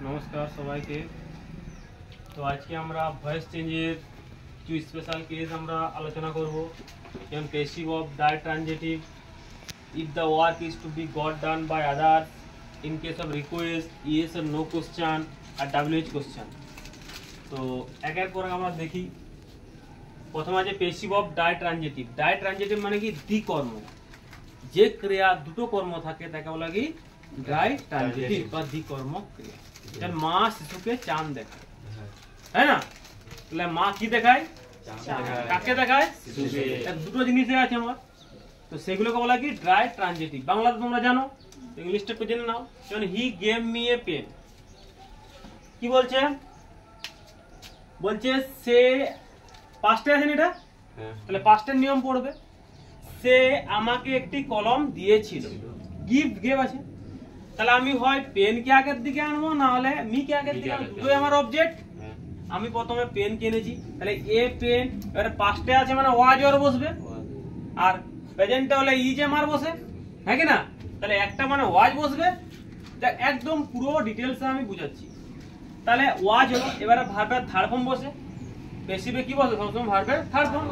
নমস্কার সবাইকে। তো আজকে আমরা ভয়েস চেঞ্জের কিছু স্পেশাল কেস আমরা আলোচনা করব। যেমন passive of direct transitive, if the work is to be got done by others, in case of request, yes or no question আর WH কোশ্চেন। তো একের পর আমরা দেখি। প্রথমে আছে passive of direct transitive. Direct transitive মানে কি দ্বিকর্ম, যে ক্রিয়া দুটো কর্ম থাকে তাকে বলা কি ডাইরেক্ট ট্রানজিটিভ বা দ্বিকর্ম ক্রিয়া। যেমন মা শিশুকে চাঁদ দেখায়, তাই না? তাহলে মা কি দেখায়? কাকে দেখায়? দুটো জিনিসে আছে আমার, তো সেগুলোকে বলা কি ডাইরেক্ট ট্রানজিটিভ। বাংলাতে তোমরা জানো, ইংলিশটা একটু জেনে নাও। যেমন he gave me a pen, কি বলছে? বলছে সে পাস্টে আছে না এটা, তাহলে পাস্টের নিয়ম পড়বে। সে আমাকে একটি কলম দিয়েছিল, গিফট গেভ আছে, তাহলে আমি হয় পেন কে আগের দিকে আনবো, না হলে মি কে আগের দিকে আনবো। দুটোই আমার অবজেক্ট। আমি প্রথমে পেন কিনেছি, তাহলে এ পেন, এবারে পাস্টে আছে মানে ওয়াজ ওর বসবে, আর প্রেজেন্টে হলে ই যে মার বসে, হ্যাঁ কি না? তাহলে একটা মানে ওয়াজ বসবে। একদম পুরো ডিটেলসে আমি বুঝাচ্ছি। তাহলে ওয়াজ হলো, এবারে ভার্বের থার্ড ফর্ম বসে। পেসিভে কি বসে? সবসময় ভার্বের থার্ড ফর্ম।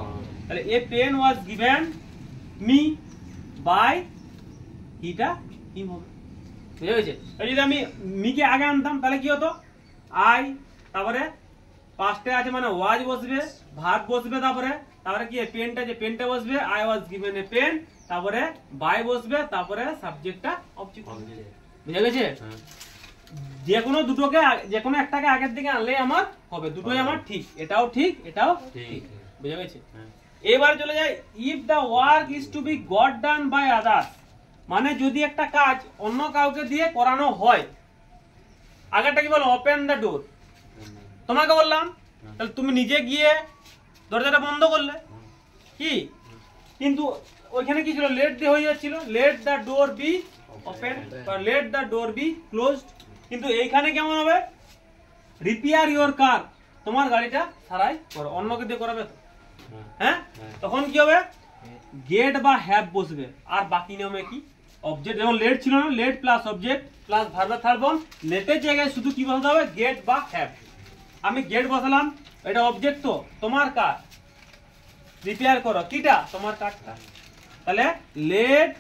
তাহলে a pen was given me by হিটা হিম হবে, বুঝা গেছে? যদি আমি মিকে আগে আনতাম তাহলে কি হতো? আই, তারপরে পাস্টে আছে মানে ওয়াজ বসবে, ভার্ব বসবে, তারপরে কি পেনটা, যে পেনটা বসবে, I was given a pen, তারপরে বাই বসবে, তারপরে সাবজেক্টটা অবজেক্ট, বুঝা গেছে? যে কোনো দুটোকে, যে কোনো একটাকে আগের দিকে আনলে আমার হবে, দুটোই আমার ঠিক, এটাও ঠিক এটাও ঠিক, বুঝা গেছে? এবার চলে যাই, if the work is to be got done by others, মানে যদি একটা কাজ অন্য কাউকে দিয়ে করানো হয়। আগেরটা কি বলো? ওপেন দ্য ডোর, তোমাকে বললাম, তাহলে তুমি নিজে গিয়ে দরজাটা বন্ধ করলে, কি? কিন্তু ওইখানে কি ছিল? লেট দিয়ে হয়ে যাচ্ছিল, let the door be open বা let the door be closed. কিন্তু এইখানে কেমন হবে? রিপেয়ার ইওর কার, তোমার গাড়িটা সারাই করো, অন্যকে দিয়ে করাবে তো, হ্যাঁ? তখন কি হবে? গেট বা হ্যাভ বসবে, আর বাকি নিয়মে কি অবজেক্ট। যেমন লেট ছিল না, লেট প্লাস অবজেক্ট প্লাস ভার্বের থার্ড ফর্ম। লেটের জায়গায় শুধু কি বসাতে হবে? গেট বা হ্যাভ। আমি গেট বসালাম, এটা অবজেক্ট, তো তোমার কার, রিপেয়ার করো, কিটা? তোমার কারটা। তাহলে লেট,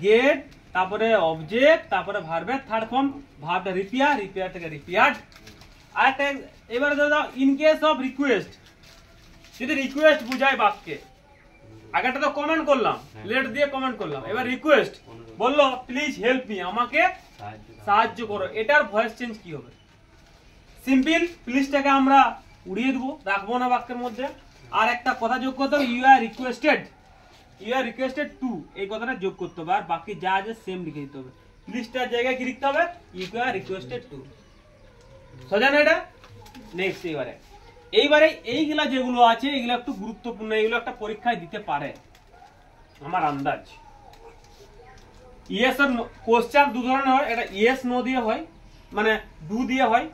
গেট, তারপরে অবজেক্ট, তারপরে ভার্বের থার্ড ফর্ম, ভার্বটা রিপেয়ার, রিপেয়ার থেকে রিপেয়ার্ড। আর এবারে ধরে দাও, ইন কেস অফ রিকোয়েস্ট, যদি রিকোয়েস্ট বুঝায় বাক্যে, আগেটা তো কমেন্ট করলাম, লেট দিয়ে কমেন্ট করলাম, এবার রিকোয়েস্ট বললো প্লিজ হেল্প মি, আমাকে সাহায্য করো, এটার ভয়েস চেঞ্জ কি হবে? সিম্পল, প্লিজটাকে আমরা উড়িয়ে দেবো, রাখবো না বাক্যের মধ্যে। আর একটা কথা যোগ করতে হবে, ইউ আর রিকোয়েস্টেড টু, এই কথাটা যোগ করতে হবে, আর বাকি যা আছে সেম লিখে দিতে হবে। প্লিজটার জায়গায় কি লিখতে হবে? You are requested to. সোজা না এটা? নেক্সট, এইবারে এইগুলা যেগুলো আছে এগুলো একটু গুরুত্বপূর্ণ, এগুলো একটা পরীক্ষায় দিতে পারে আমার আন্দাজ। ইয়েস আর নো কোশ্চেন দু ধরনের হয়, এটা ইয়েস নো দিয়ে হয়, মানে ডু দিয়ে হয়,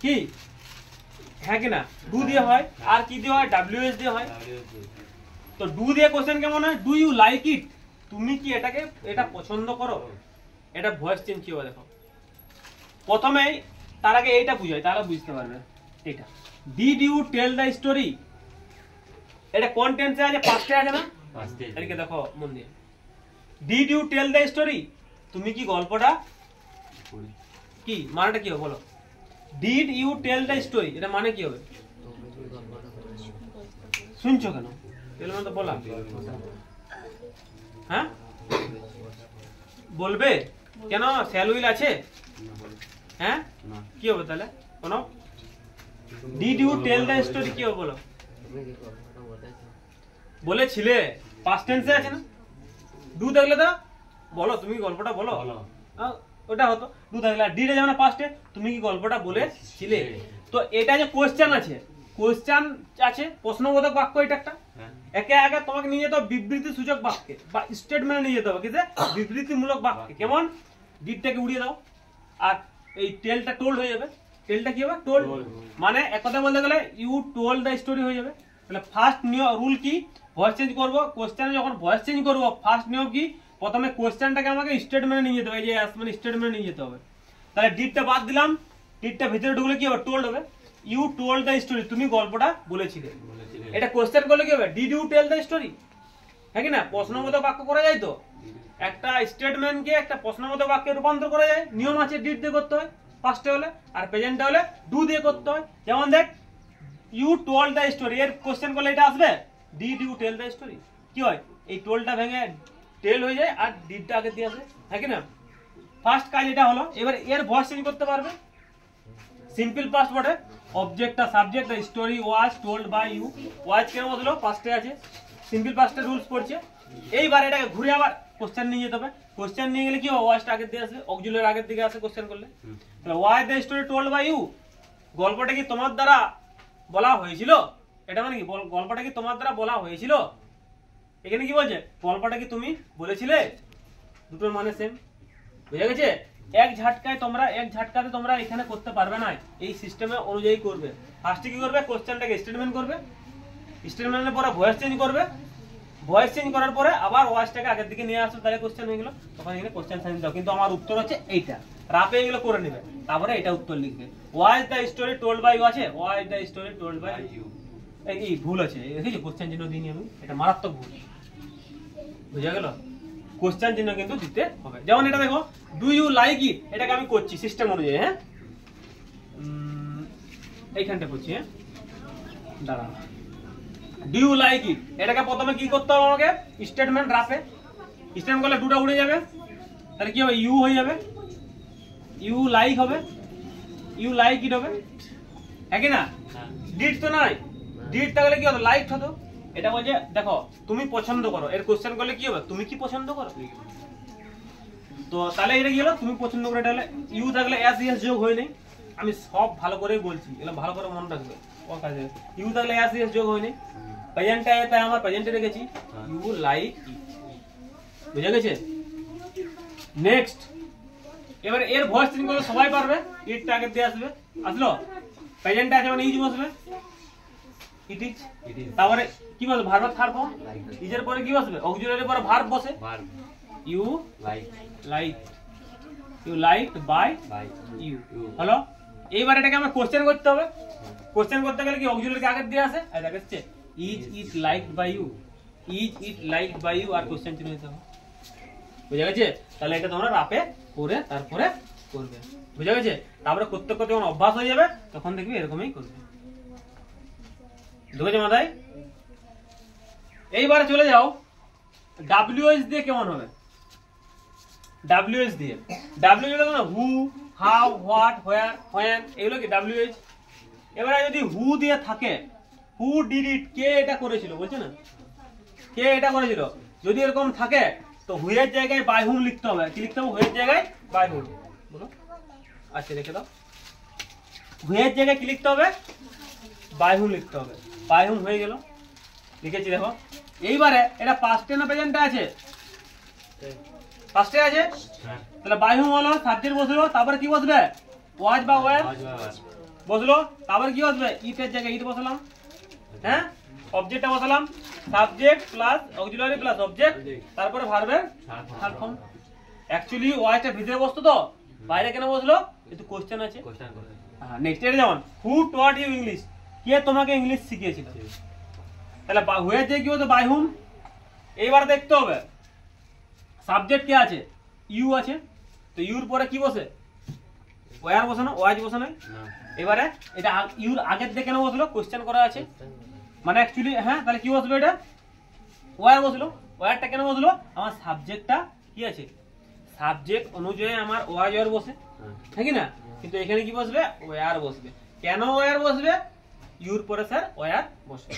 কি হ্যাঁ কি না? ডু দিয়ে হয়, আর কি দিয়ে হয়? WH দিয়ে হয়। তো ডু দিয়ে কোশ্চেন কেমন হয়? ডু ইউ লাইক ইট, তুমি কি এটাকে, এটা পছন্দ করো? এটা ভয়েস চেঞ্জ কি হবে দেখো। প্রথমেই তার আগে এইটা বুঝাই, তাহলে বুঝতে পারবে। এটা did you tell the story, এটা কোন টেন্সে আছে? পাস্টে আছে না? এদিকে দেখো মন দিয়ে। Did you tell the story, তুমি কি গল্পটা, কি মানেটা কি হবে বলো? Did you tell the story, এটা মানে কি হবে? শুনছো কেন? টেল মানে তো বলা, হ্যাঁ বলবে কেন? শ্যাল উইল আছে, হ্যাঁ কি হবে তাহলে? কোনো did you tell the story কি হবে বলো? বলেছিলে, পাস্ট টেন্সে আছে না? ডু থাকলে তো বলো, তুমি গল্পটা বলো, ওটা হতো। ডু থাকলে, ডিড যেমন পাস্টে, তুমি কি গল্পটা বলেছিলে। তো এটা যে কোশ্চেন আছে, প্রশ্নবোধক বাক্য, এটা একটা একে আগে তোমাকে নিয়ে যেতে হবে বিবৃতি সূচক বাক্যে বা স্টেটমেন্টে নিয়ে যেতে হবে, কিসে? বিবৃতিমূলক বাক্যে। কেমন? ডিডটাকে উড়িয়ে দাও, আর এই টেলটা টোল্ড হয়ে যাবে। টেলটা কি হবে? টোল্ড। মানে এক কথা বলতে গেলে ইউ টোল্ড দ্য স্টোরি হয়ে যাবে। তাহলে ফার্স্ট রুল কি? ভয়েস চেঞ্জ করবো। কোশ্চেনে যখন ভয়েস চেঞ্জ করবো, ফার্স্ট নিয়ম কি? প্রথমে কোশ্চেনটাকে আমাকে স্টেটমেন্টে নিয়ে যেতে হবে, এই যে মানে স্টেটমেন্টে নিয়ে যেতে হবে। তাহলে ডিডটা বাদ দিলাম, টিটটা ভিতরে ঢুকলে কি হবে টোল্ড হবে ইউ টোল্ড দ্য স্টোরি তুমি গল্পটা বলেছিলে এটা কোশ্চেন করলে কি হবে did you tell the story হ্যাঁ কি না প্রশ্নবোধক বাক্য করা যায় তো একটা স্টেটমেন্টকে একটা প্রশ্নবোধক বাক্যে রূপান্তর করা যায় নিয়ম আছে ডিড দিয়ে করতে হয় পাস্টে হলে আর প্রেজেন্টে হলে ডু দিয়ে করতে হয় যেমন দেখ ইউ টোল্ড দ্য স্টোরি এর কোশ্চেন করলে এটা আসবে did you tell the story কি হয় এই টোলটা ভেঙে টেল হয়ে যায় আর ডিডটা আগে দিয়ে আসে হ্যাঁ কি না ফার্স্ট কাজ এটা হলো এবার এর ভয়েস চেঞ্জ করতে পারবে সিম্পল পাস্ট বটে অবজেক্টটা subject story was told by you was কেন বললো পাস্টে আছে সিম্পল পাস্টের রুলস পড়ছে এইবার এটাকে ঘুরে আবার কোশ্চেন নিয়ে যেতে হবে কোশ্চেন নিয়ে গেলে কি হবে ওয়াজটা আগের দিকে আসবে অক্সিলারি আগের দিকে আসে কোশ্চেন করলে তাহলে why the story told by you গল্পটা কি তোমার দ্বারা বলা হয়েছিল এটা মানে কি গল্পটা কি তোমার দ্বারা বলা হয়েছিল এখানে কি বলছে গল্পটা কি তুমি বলেছিলে দুটোর মানে সেম বুঝা গেছে এক ঝাটকাতে তোমরা এখানে করতে পারবে না এই সিস্টেমে অনুযায়ী করবে ফার্স্টে কি করবে কোশ্চেনটাকে স্টেটমেন্ট করবে স্টেটমেন্টের পরে ভয়েস চেঞ্জ করবে ভয়েস চেঞ্জ করার পরে আবার ওয়াজটাকে আগের দিকে নিয়ে আসবে তাহলে কোশ্চেন হয়ে গেল তখন এখানে কোশ্চেন সাইন দাও কিন্তু আমার উত্তর হচ্ছে এইটা রাপে এগুলো করে নেবে তারপরে এটা উত্তর লিখবে was the story told by you আছে was the story told by you এই ভুল আছে দেখেছি কোশ্চেন চিহ্ন দিইনি আমি এটা মারাত্মক ভুল বুঝা গেল কোশ্চেন চিহ্ন কিন্তু দিতে হবে যেমন এটা দেখো ডু ইউ লাইক ইট এটাকে আমি করছি সিস্টেম অনুযায়ী হ্যাঁ এইখানটা করছি হ্যাঁ দাঁড়া ডু ইউ লাইক ইট এটাকে প্রথমে কি করতে হবে আমাকে স্টেটমেন্ট রাফে স্টেটমেন্ট করলে ডুটা উড়ে যাবে তাহলে কি হবে ইউ হয়ে যাবে ইউ লাইক হবে ইউ লাইক ইট হবে হ্যাঁ কি না ডিড তো নাই ডিড তাহলে কি হতো লাইক হতো এটা বলছে দেখো তুমি পছন্দ করো এর কোশ্চেন করলে কি হবে তুমি কি পছন্দ করো তো তাহলে এটা কি হলো তুমি পছন্দ করো এটা হলে ইউ থাকলে এস ইএস যোগ হয় নাই আমি সব ভালো করেই বলছি এগুলো ভালো করে মনে রাখবে ও কাজে ইউ থাকলে এস ইএস যোগ হয় নাই প্রেজেন্টে তাই আমরা প্রেজেন্টে রেখেছি ইউ লাইক ইট বুঝা গেছে নেক্সট এবার এর ভয়েস চেঞ্জ করলে সবাই পারবে ইটটা আগে দিয়ে আসবে আসলো প্রেজেন্টে আছে মানে ইজ বসবে ইট ইজ তারপরে কি বলবে ভার্ব থার্ড ফর্ম ইজের পরে কি বসবে অক্সিলারি পরে ভার্ব বসে you like you liked by you হলো এইবার এটাকে আমরা কোশ্চেন করতে হবে কোশ্চেন করতে গেলে কি অক্সিলারি আগে দিয়ে আসে এটা হচ্ছে is it liked by you is it liked by you আর কোশ্চেন চিহ্ন দিতে হবে বুঝা গেছে তাহলে এটা তোমরা রাপে করে তারপরে করবে বুঝা গেছে তারপরে করতে করতে যখন অভ্যাস হয়ে যাবে তখন দেখবি এরকমই করবে বুঝেছো মাথায় এইবারে চলে যাও ডাব্লিউএস দিয়ে কেমন হবে ডাব্লিউএস দিয়ে ডাব্লিউএস দেখো না হু হাউ হোয়াট হোয়ার হোয়েন এগুলো কি ডাব্লিউএস এবারে যদি হু দিয়ে থাকে হু ডিড ইট কে এটা করেছিল বলছে না কে এটা করেছিল যদি এরকম থাকে তো হুয়ের জায়গায় বাই হুম লিখতে হবে কি লিখতে হবে হুয়ের জায়গায় বাই হুম বলো আচ্ছা লিখে দাও হুয়ের জায়গায় কি লিখতে হবে বাই হুম লিখতে হবে বাই হুম হয়ে গেল লিখেছি দেখো এইবারে এটা পাস্টে না প্রেজেন্টে আছে পাস্টে আছে তাহলে বাই হুম হলো সাবজেক্ট বসলো তারপরে কি বসবে ওয়াজ বা ওয়্যার বসলো তারপরে কি বসবে ইটের জায়গায় ইট বসালাম হ্যাঁ অবজেক্টটা বসালাম subject plus auxiliary plus object তারপরে ভার্বের থার্ড ফর্ম অ্যাকচুয়ালি ওয়াজটা ভিতরে বসতো তো বাইরে কেন বসলো একটু কোশ্চেন আছে হ্যাঁ নেক্সট এটা যেমন হু টট ইউ ইংলিশ কে তোমাকে ইংলিশ শিখিয়েছিল তাহলে হুয়ের যে কি হতো বাই হুম এইবার দেখতে হবে সাবজেক্ট কে আছে ইউ আছে তো ইউর পরে কি বসে ওয়্যার বসে না ওয়াজ বসে না এবারে এটা ইউর আগের দিকে কেন বসলো কোশ্চেন করা আছে মানে অ্যাকচুয়ালি হ্যাঁ তাহলে কি বসলো এটা ওয়্যার বসলো ওয়্যারটা কেন বসলো আমার সাবজেক্টটা কি আছে সাবজেক্ট অনুযায়ী আমার ওয়াজ ওয়্যার বসে ঠিক না কিন্তু এখানে কি বসবে ওয়্যার বসবে কেন ওয়্যার বসবে ইউর পরে স্যার ওয়্যার বসবে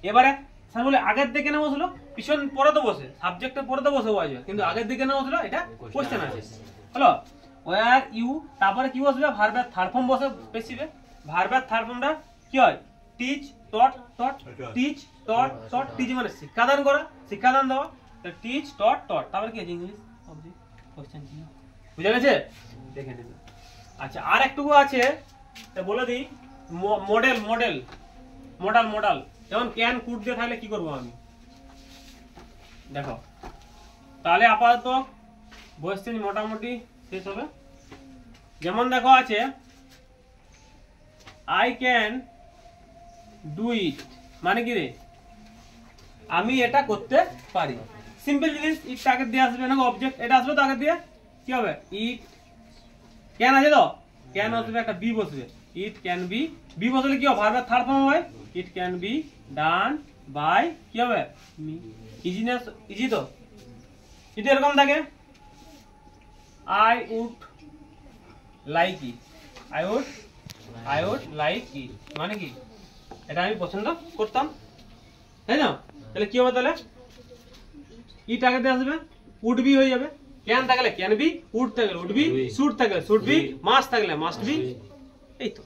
এবারে স্যার বলে আগের দিকে কেন বসলো পিছন পরে তো বসে সাবজেক্টের পরে তো বসে ওয়াজ কিন্তু আগের দিকে কেন বসলো এটা কোশ্চেন আছে হলো ওয়্যার ইউ তারপরে কি বসবে ভার্বের থার্ড ফর্ম বসে পেছিবে ভার্বের থার্ড ফর্মটা কি হয় টিচ টট টট টিচ টট টট টিচ মানে শিক্ষাদান করা শিক্ষাদান দেওয়া তো টিচ টট টট তারপরে কি আছে ইংলিশ অবজেক্ট কোশ্চেন চিহ্ন বুঝা গেছে দেখে নেবে আচ্ছা আর একটুকু আছে তো বলে দিই মডেল মডেল মডাল মডাল যেমন ক্যান কুড দিয়ে থাকলে কি করবো আমি দেখো তাহলে আপাতত ভয়েস চেঞ্জ মোটামুটি শেষ হবে যেমন দেখো আছে আই ক্যান ডু ইট মানে কি রে, আমি এটা করতে পারি। সিম্পল জিনিস, ইট আগে দিয়ে আসবে না অবজেক্ট, এটা আসবে তো আগে দিয়ে কি হবে, ইট ক্যান আছে তো, ক্যান আসবে একটা বি বসবে, ইট ক্যান বি, বি বসলে কি হবে, ভার্বের থার্ড ফর্ম হয়, it can be done by কি হবে মি। ইজিনেস, ইজি তো, যদি এরকম থাকে I would like it, I would like it মানে কি এটা আমি পছন্দ করতাম, তাই না? তাহলে কি হবে, তাহলে ইট আগে দিয়ে আসবে, উড বি হয়ে যাবে, ক্যান থাকলে ক্যান বি, উড থাকলে উড বি, শুড থাকলে শুড বি, মাস্ট থাকলে মাস্ট বি, এই তো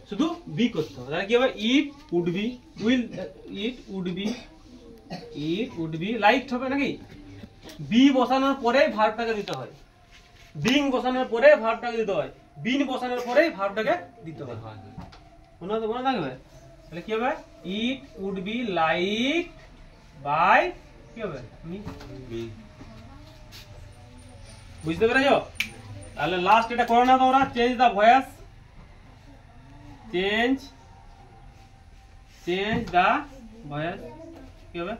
শুধু বি করতে হবে। তাহলে কি হবে, it would be, will, it would be liked হবে নাকি, বি বসানোর পরে ভার্বটাকে দিতে হয়, বিং বসানোর পরে ভার্বটাকে দিতে হয়, বিন বসানোর পরে ভার্বটাকে দিতে হয়, মনে থাকবে। তাহলে কি হবে, it would be like by কি হবে মি, বুঝতে পেরেছো? তাহলে লাস্ট এটা করো না তোমরা, change the voice, change the voice কি হবে,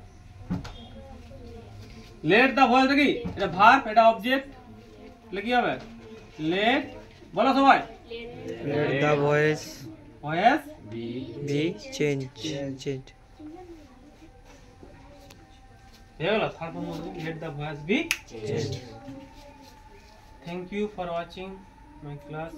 লেট দা ভয়েস কি, এটা ভার্ব এটা অবজেক্ট, তাহলে কি হবে লেট, বলো সবাই, Let the voice be change. হয়ে গেল, থার্ড ফর্ম হবে let the voice be change. Thank you for watching my class.